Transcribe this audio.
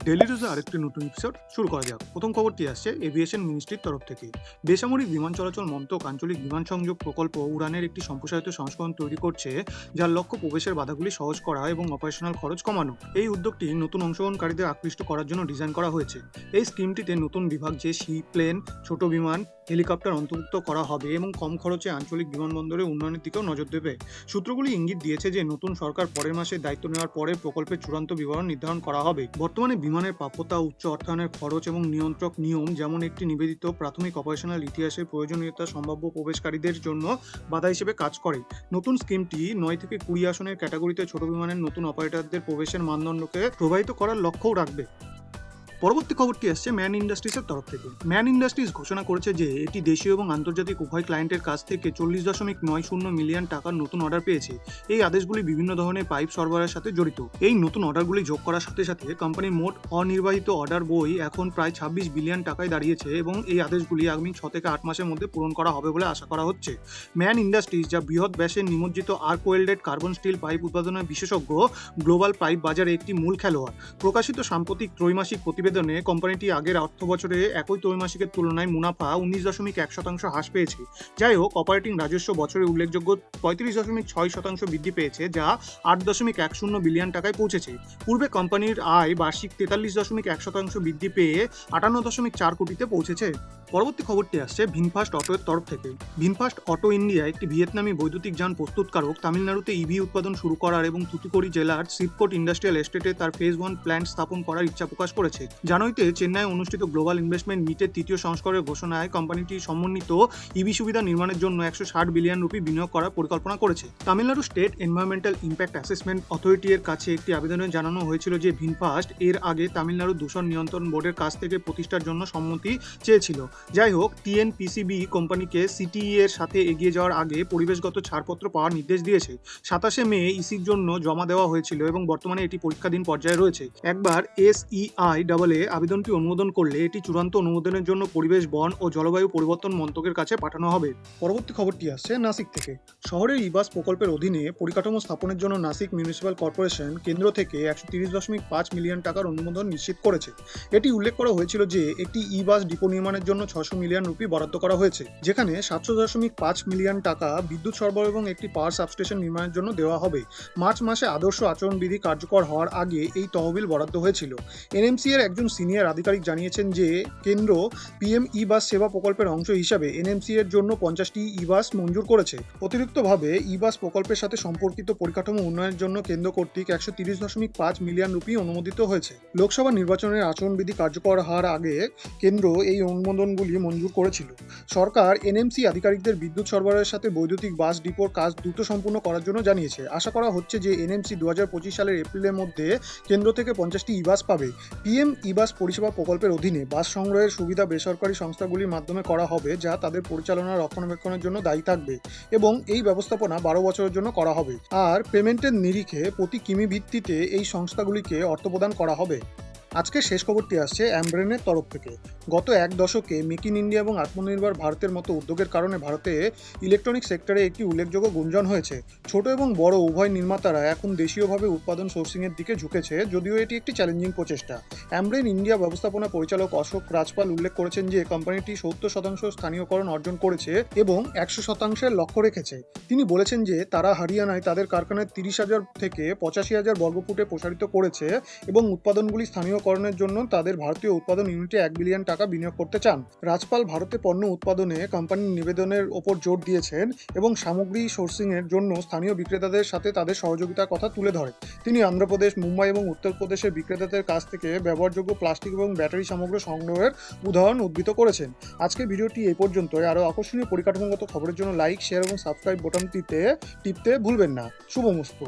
Daily নিউজে আরেকটি নতুন এপিসোড শুরু করা যাক। প্রথম খবরটি আসছে এভিয়েশন মিনিস্ট্রির তরফ থেকে। বেসামরিক বিমান চলাচল মন্ত্রক আঞ্চলিক বিমান সংযোগ প্রকল্প উড়ানের একটি সম্প্রসারিত সংস্করণ তৈরি করছে, যার লক্ষ্য প্রবেশের বাধাগুলি সহজ করা এবং অপারেশনাল খরচ কমানো। এই উদ্যোগটি নতুন অংশগ্রহণকারীদের আকৃষ্ট করার জন্য ডিজাইন করা হয়েছে। এই স্কিমটিতে নতুন বিভাগ যে সি প্লেন, ছোট বিমান, হেলিকপ্টার অন্তর্ভুক্ত করা হবে এবং কম খরচে আঞ্চলিক বিমানবন্দরের উন্নয়নের দিকেও নজর দেবে। সূত্রগুলি ইঙ্গিত দিয়েছে যে নতুন সরকার পরের মাসে দায়িত্ব নেওয়ার পরে প্রকল্পের চূড়ান্ত বিবরণ নির্ধারণ করা হবে। বর্তমানে বিমানের প্রাপ্যতা, উচ্চ অর্থায়নের খরচ এবং নিয়ন্ত্রক নিয়ম, যেমন একটি নিবেদিত প্রাথমিক অপারেশনাল ইতিহাসের প্রয়োজনীয়তা সম্ভাব্য প্রবেশকারীদের জন্য বাধা হিসেবে কাজ করে। নতুন স্কিমটি 9 থেকে 20 আসনের ক্যাটাগরিতে ছোট বিমানের নতুন অপারেটরদের প্রবেশের মানদণ্ডকে প্রভাবিত করার লক্ষ্যও রাখবে। পরবর্তী খবরটি আসছে ম্যান ইন্ডাস্ট্রিজের তরফ থেকে। ম্যান ইন্ডাস্ট্রিজ ঘোষণা করেছে যে এটি দেশীয় এবং আন্তর্জাতিক উভয় ক্লায়েন্টের কাছ থেকে 40.90 মিলিয়ন টাকার নতুন অর্ডার পেয়েছে। এই আদেশগুলি বিভিন্ন ধরনের পাইপ সরবরাহের সাথে জড়িত। এই নতুন অর্ডারগুলি যোগ করার সাথে সাথে কোম্পানির মোট অনির্বাহিত অর্ডার বই এখন প্রায় 26 বিলিয়ন টাকায় দাঁড়িয়েছে এবং এই আদেশগুলি আগামী 6 থেকে 8 মাসের মধ্যে পূরণ করা হবে বলে আশা করা হচ্ছে। ম্যান ইন্ডাস্ট্রিজ, যা বৃহৎ ব্যাসের নিমজ্জিত arc welded carbon steel pipe উৎপাদনের বিশেষজ্ঞ, গ্লোবাল পাইপ বাজারে একটি মূল খেলোয়াড়। প্রকাশিত সাম্প্রতিক ত্রৈমাসিক প্রতিবেদনে কোম্পানিটি আগের অর্থ বছরে একই ত্রৈমাসিকের তুলনায় মুনাফা 19.1% হ্রাস পেয়েছে। যাই হোক, অপারেটিং রাজস্ব বছরে উল্লেখযোগ্য 35.6% বৃদ্ধি পেয়েছে, যা 8.10 বিলিয়ন টাকায় পৌঁছেছে। পূর্বে কোম্পানির আয় বার্ষিক 43.1% বৃদ্ধি পেয়ে 58.4 কোটিতে পৌঁছেছে। পরবর্তী খবরটি আসছে ভিনফাস্ট অটোর তরফ থেকে। ভিনফাস্ট অটো ইন্ডিয়া, একটি ভিয়েতনামি বৈদ্যুতিক যান প্রস্তুতকারক, তামিলনাড়ুতে ইভি উৎপাদন শুরু করার এবং তুতুকুড়ি জেলার শিবকোট ইন্ডাস্ট্রিয়াল এস্টেটে তার ফেজ 1 প্ল্যান্ট স্থাপন করার ইচ্ছা প্রকাশ করেছে। জানুয়ারিতে চেন্নাই অনুষ্ঠিত গ্লোবাল ইনভেস্টমেন্ট মিটের তৃতীয় সংস্করণের ঘোষণায় কোম্পানিটি সমন্বিত ইভি সুবিধা নির্মাণের জন্য 160 বিলিয়ন রুপি বিনিয়োগ করার পরিকল্পনা করেছে। Tamil Nadu state environmental impact assessment authority এর কাছে একটি আবেদনে জানানো হয়েছিল যে ভিনফাস্ট এর আগে তামিলনাড়ু দূষণ নিয়ন্ত্রণ বোর্ডের কাছ থেকে প্রতিষ্ঠার জন্য সম্মতি চেয়েছিল। যাই হোক, টিএনপিসিবি কোম্পানিকে সিটিই এর সাথে এগিয়ে যাওয়ার আগে পরিবেশগত ছাড়পত্র পাওয়ার নির্দেশ দিয়েছে। 27 মে ইসির জন্য জমা দেওয়া হয়েছিল এবং বর্তমানে এটি পরীক্ষাধীন পর্যায়ে রয়েছে। একবার এসইআইডবলএ আবেদনটি অনুমোদন করলে এটি চূড়ান্ত অনুমোদনের জন্য পরিবেশ, বন ও জলবায়ু পরিবর্তন মন্ত্রকের কাছে পাঠানো হবে। পরবর্তী খবরটি আসছে নাসিক থেকে। শহরের ইবাস প্রকল্পের অধীনে পরিকাঠামো স্থাপনের জন্য নাসিক মিউনিসিপ্যাল কর্পোরেশন কেন্দ্র থেকে 130.5 মিলিয়ন টাকার অনুমোদন নিশ্চিত করেছে। এটি উল্লেখ করা হয়েছিল যে একটি ইবাস ডিপো নির্মাণের জন্য 600 মিলিয়ন রুপি বরাদ্দ করা হয়েছে, যেখানে 700.5 মিলিয়ন টাকা বিদ্যুৎ সরবরাহ এবং একটি পাওয়ার সাবস্টেশন নির্মাণের জন্য দেওয়া হবে। মার্চ মাসে আদর্শ আচরণবিধি কার্যকর হওয়ার আগে এই তহবিল বরাদ্দ হয়েছিল। এনএমসি এর একজন সিনিয়র আধিকারিক জানিয়েছেন যে কেন্দ্র পিএম ই বাস সেবা প্রকল্পের অংশ হিসাবে এনএমসি এর জন্য 50টি ই বাস মঞ্জুর করেছে। অতিরিক্তভাবে ই বাস প্রকল্পের সাথে সম্পর্কিত পরিকাঠামো উন্নয়নের জন্য কেন্দ্র কর্তৃক 130.5 মিলিয়ন রুপি অনুমোদিত হয়েছে। লোকসভা নির্বাচনের আচরণবিধি কার্যকর হওয়ার আগে কেন্দ্র এই অনুমোদনগুলি মঞ্জুর করেছিল। সরকার এনএমসি আধিকারিকদের বিদ্যুৎ সরবরাহের সাথে বৈদ্যুতিক বাস ডিপোর কাজ দ্রুত সম্পূর্ণ করার জন্য জানিয়েছে। আশা করা হচ্ছে যে এনএমসি 2025 সালের এপ্রিলের মধ্যে কেন্দ্র থেকে 50টি ই বাস পাবে। পিএম ই বাস পরিষেবা প্রকল্পের অধীনে বাস সংগ্রহের সুবিধা বেসরকারি সংস্থাগুলির মাধ্যমে করা হবে, যা তাদের পরিচালনা রক্ষণাবেক্ষণের জন্য দায়ী থাকবে এবং এই ব্যবস্থাপনা 12 বছরের জন্য করা হবে। আর পেমেন্টের নিরিখে প্রতি কিমি ভিত্তিতে এই সংস্থাগুলিকে অর্থ প্রদান করা হবে। আজকে শেষ খবরটি আসছে অ্যামব্রেনের তরফ থেকে। গত এক দশকে মেক ইন ইন্ডিয়া এবং আত্মনির্ভর ভারতের মতো উদ্যোগের কারণে ভারতে ইলেকট্রনিক সেক্টরে একটি উল্লেখযোগ্য গুঞ্জন হয়েছে। ছোট এবং বড় উভয় নির্মাতারা এখন দেশীয়ভাবে উৎপাদন সোর্সিংয়ের দিকে ঝুঁকেছে, যদিও এটি একটি চ্যালেঞ্জিং প্রচেষ্টা। অ্যামব্রেন ইন্ডিয়া ব্যবস্থাপনা পরিচালক অশোক রাজপাল উল্লেখ করেছেন যে কোম্পানিটি 70% স্থানীয়করণ অর্জন করেছে এবং 100%-এর লক্ষ্য রেখেছে। তিনি বলেছেন যে তারা হরিয়ানায় তাদের কারখানায় 30,000 থেকে 85,000 বর্গফুটে প্রসারিত করেছে এবং উৎপাদনগুলি স্থানীয়করণের জন্য তাদের ভারতীয় উৎপাদন ইউনিটে 1 বিলিয়ন টাকা বিনিয়োগ করতে চান। রাজপাল ভারতে পণ্য উৎপাদনে কোম্পানির নিবেদনের ওপর জোর দিয়েছেন এবং সামগ্রী সোর্সিংয়ের জন্য স্থানীয় বিক্রেতাদের সাথে তাদের সহযোগিতার কথা তুলে ধরেন। তিনি অন্ধ্রপ্রদেশ, মুম্বাই এবং উত্তরপ্রদেশের বিক্রেতাদের কাছ থেকে ব্যবহারযোগ্য প্লাস্টিক এবং ব্যাটারি সামগ্রী সংগ্রহের উদাহরণ উদ্ধৃত করেছেন। আজকের ভিডিওটি এই পর্যন্তই। আরও আকর্ষণীয় পরিকাঠামোগত খবরের জন্য লাইক, শেয়ার এবং সাবস্ক্রাইব বোতামটিতে টিপতে ভুলবেন না। শুভমস্তু।